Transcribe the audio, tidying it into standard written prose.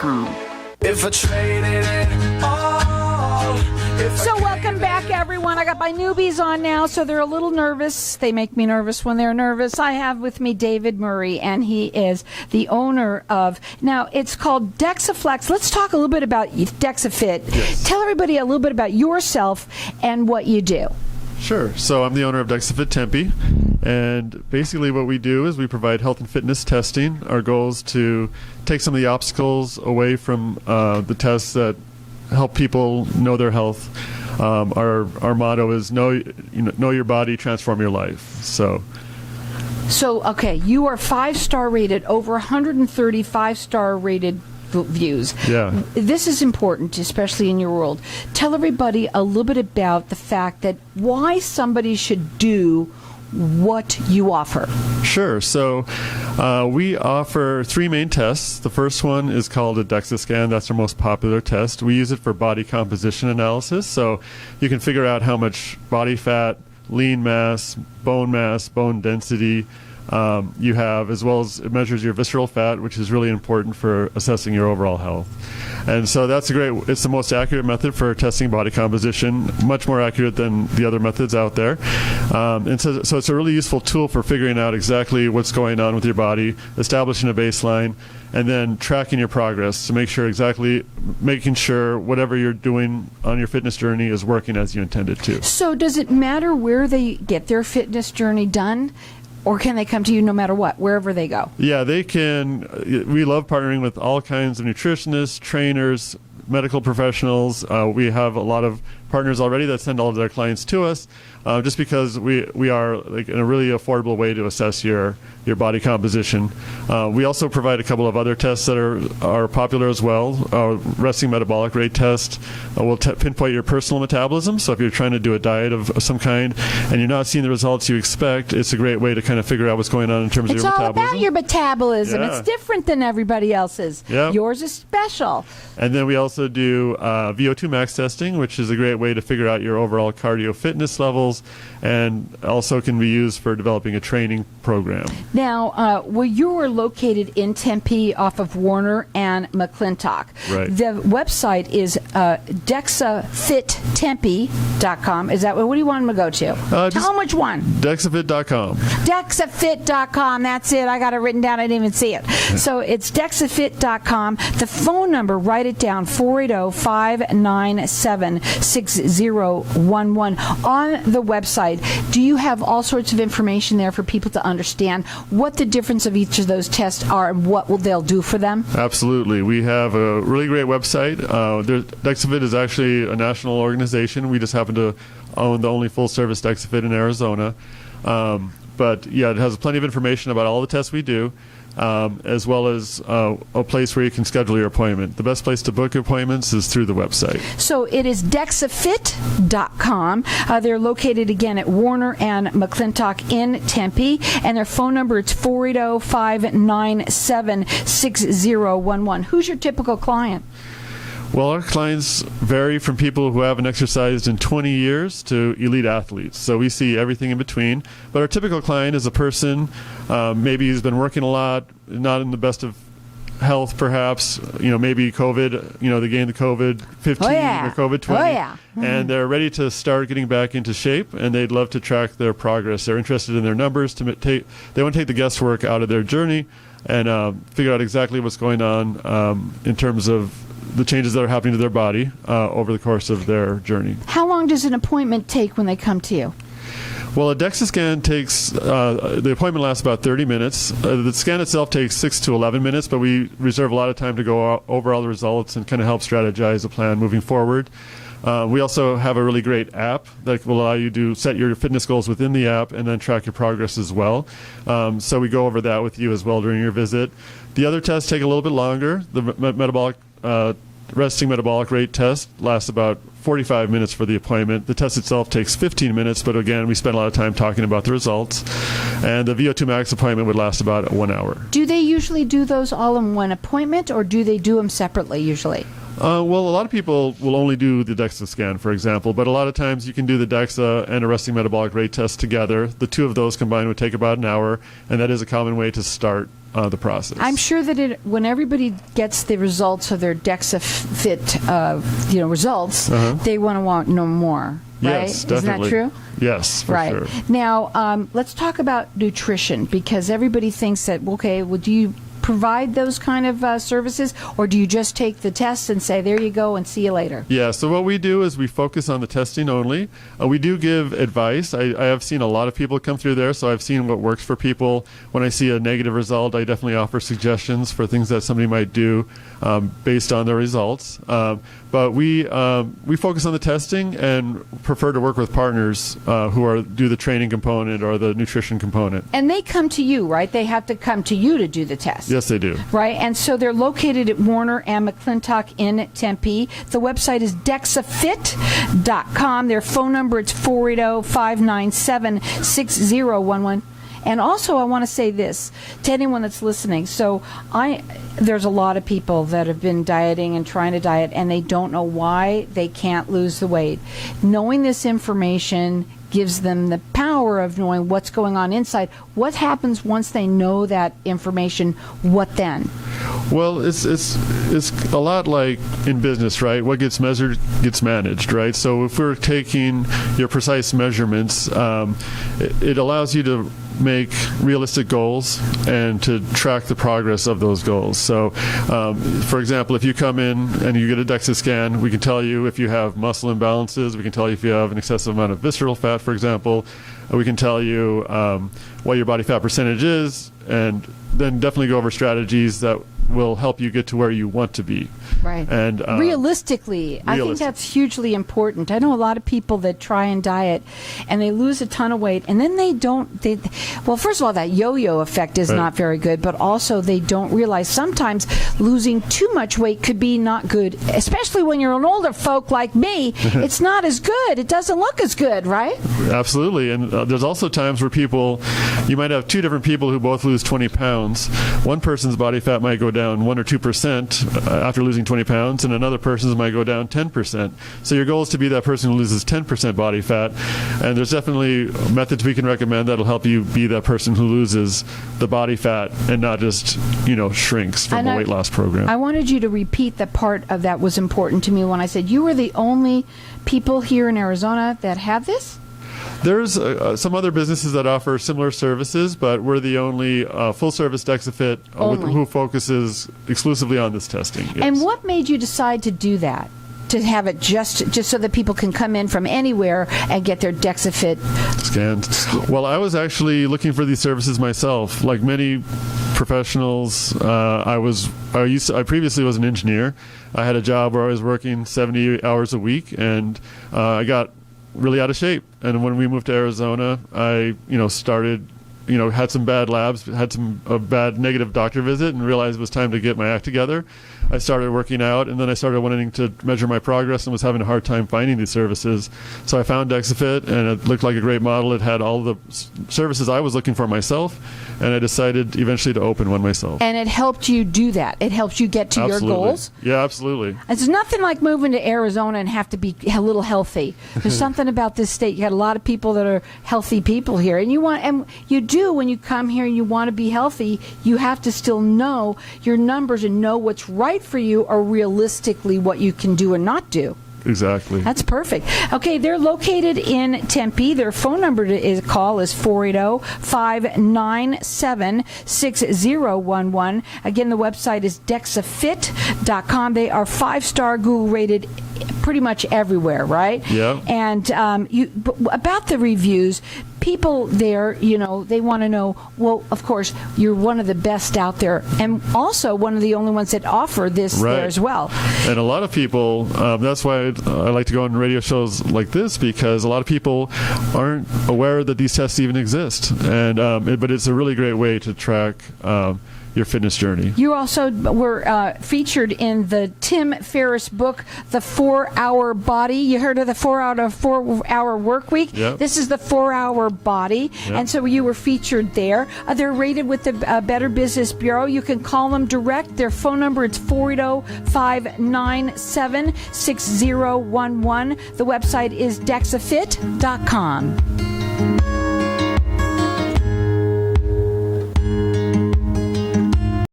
If I traded it all. So welcome back, everyone. I got my newbies on now, so they're a little nervous. They make me nervous when they're nervous. I have with me David Murray, and he is the owner of, now it's called DexaFlex. Let's talk a little bit about DexaFit. Yes. Tell everybody a little bit about yourself and what you do. Sure. So I'm the owner of DexaFit Tempe, and basically what we do is we provide health and fitness testing. Our goal is to take some of the obstacles away from the tests that help people know their health. Our motto is know your body, transform your life. So okay, you are 5-star rated, over 130 5-star rated views. Yeah. This is important, especially in your world. Tell everybody a little bit about the fact that why somebody should do what you offer. Sure. So we offer 3 main tests. The first one is called a Dexa Scan. That's our most popular test. We use it for body composition analysis. So you can figure out how much body fat, lean mass, bone density you have, as well as it measures your visceral fat, which is really important for assessing your overall health. And so it's the most accurate method for testing body composition, much more accurate than the other methods out there. And so it's a really useful tool for figuring out exactly what's going on with your body, establishing a baseline, and then tracking your progress to making sure whatever you're doing on your fitness journey is working as you intended to. So does it matter where they get their fitness journey done? Or can they come to you no matter what, wherever they go? Yeah, they can. We love partnering with all kinds of nutritionists, trainers, medical professionals. We have a lot of partners already that send all of their clients to us, just because we are in a really affordable way to assess your body composition. We also provide a couple of other tests that are popular as well. Resting metabolic rate test will pinpoint your personal metabolism. So if you're trying to do a diet of some kind and you're not seeing the results you expect, it's a great way to kind of figure out what's going on in terms of your metabolism. It's all about your metabolism. Yeah. It's different than everybody else's. Yep. Yours is special. And then we also do VO2 max testing, which is a great way to figure out your overall cardio fitness levels, and also can be used for developing a training program. Now, you are located in Tempe off of Warner and McClintock. Right. The website is DexaFitTempe.com. Is that what do you want them to go to? Tell them which one. DexaFit.com. DexaFit.com. That's it. I got it written down. I didn't even see it. So it's DexaFit.com. The phone number, write it down, 480-597-6011. On the website, do you have all sorts of information there for people to understand what the difference of each of those tests are and what they'll do for them? Absolutely. We have a really great website. DexaFit is actually a national organization. We just happen to own the only full-service DexaFit in Arizona. But yeah, it has plenty of information about all the tests we do, as well as a place where you can schedule your appointment. The best place to book appointments is through the website. So it is DexaFit.com. They're located again at Warner and McClintock in Tempe, and their phone number is 480-597-6011. Who's your typical client? Well, our clients vary from people who haven't exercised in 20 years to elite athletes. So we see everything in between. But our typical client is a person, maybe who's been working a lot, not in the best of health perhaps, maybe COVID, they gained the COVID-15 or COVID-20. Oh, yeah. Mm-hmm. And they're ready to start getting back into shape, and they'd love to track their progress. They're interested in their numbers. They want to take the guesswork out of their journey and figure out exactly what's going on in terms of the changes that are happening to their body over the course of their journey. How long does an appointment take when they come to you? Well, a Dexa scan takes, the appointment lasts about 30 minutes. The scan itself takes 6 to 11 minutes, but we reserve a lot of time to go over all the results and kind of help strategize a plan moving forward. We also have a really great app that will allow you to set your fitness goals within the app and then track your progress as well. So we go over that with you as well during your visit. The other tests take a little bit longer. The resting metabolic rate test lasts about 45 minutes for the appointment. The test itself takes 15 minutes, but again, we spend a lot of time talking about the results. And the VO2 max appointment would last about 1 hour. Do they usually do those all in one appointment, or do they do them separately usually? Well, a lot of people will only do the Dexa scan, for example, but a lot of times you can do the Dexa and a resting metabolic rate test together. The two of those combined would take about an hour, and that is a common way to start the process. I'm sure that when everybody gets the results of their DexaFit, results, they want to know more. Right? Yes, definitely. Isn't that true? Yes, for right. sure. Now, let's talk about nutrition, because everybody thinks that, okay, well, do you provide those kind of services, or do you just take the tests and say, there you go, and see you later? Yeah, so what we do is we focus on the testing only. We do give advice. I have seen a lot of people come through there, so I've seen what works for people. When I see a negative result, I definitely offer suggestions for things that somebody might do based on the results. But we focus on the testing and prefer to work with partners who do the training component or the nutrition component. And they come to you, right? They have to come to you to do the test. Yes, they do. Right, and so they're located at Warner and McClintock in Tempe. The website is DexaFit.com. Their phone number is 480-597-6011. And also, I want to say this to anyone that's listening. So there's a lot of people that have been dieting and trying to diet, and they don't know why they can't lose the weight. Knowing this information gives them the power of knowing what's going on inside. What happens once they know that information? What then? Well, it's a lot like in business, right? What gets measured gets managed, right? So if we're taking your precise measurements, it allows you to make realistic goals and to track the progress of those goals. So, for example, if you come in and you get a Dexa scan, we can tell you if you have muscle imbalances. We can tell you if you have an excessive amount of visceral fat, for example. We can tell you what your body fat percentage is, and then definitely go over strategies that will help you get to where you want to be. Right. And realistically, I think that's hugely important. I know a lot of people that try and diet and they lose a ton of weight, and then well, first of all, that yo-yo effect is not very good, but also they don't realize sometimes losing too much weight could be not good, especially when you're an older folk like me. It's not as good. It doesn't look as good, right? Absolutely. And there's also times where you might have two different people who both lose 20 pounds. One person's body fat might go down 1 or 2% after losing 20 pounds, and another person's might go down 10%. So your goal is to be that person who loses 10% body fat, and there's definitely methods we can recommend that'll help you be that person who loses the body fat and not just, shrinks from a weight loss program. I wanted you to repeat the part of that was important to me when I said you were the only people here in Arizona that have this? There's some other businesses that offer similar services, but we're the only full-service DexaFit who focuses exclusively on this testing. Yes. And what made you decide to do that? To have it just so that people can come in from anywhere and get their DexaFit scans? Well, I was actually looking for these services myself. Like many professionals, I previously was an engineer. I had a job where I was working 70 hours a week, and I got really out of shape. And when we moved to Arizona, I started had some bad labs, had a bad negative doctor visit, and realized it was time to get my act together. I started working out, and then I started wanting to measure my progress and was having a hard time finding these services. So I found DexaFit, and it looked like a great model. It had all the services I was looking for myself, and I decided eventually to open one myself. And it helped you do that? It helped you get to your goals? Yeah, absolutely. It's nothing like moving to Arizona and have to be a little healthy. There's something about this state. You got a lot of people that are healthy people here, and you do when you come here and you want to be healthy, you have to still know your numbers and know what's right for you or realistically what you can do and not do. Exactly. That's perfect. Okay, they're located in Tempe. Their phone number to call is 480-597-6011. Again, the website is DexaFit.com. They are 5-star Google rated pretty much everywhere, right? Yeah. And about the reviews, people there, they want to know, well, of course, you're one of the best out there, and also one of the only ones that offer this there as well. And a lot of people, that's why I like to go on radio shows like this, because a lot of people aren't aware that these tests even exist. And but it's a really great way to track your fitness journey. You also were featured in the Tim Ferriss book, The 4-Hour Body. You heard of the 4-hour work week? Yep. This is the 4-Hour Body. Yep. And so you were featured there. They're rated with the Better Business Bureau. You can call them direct. Their phone number is 480-597-6011. The website is DexaFit.com.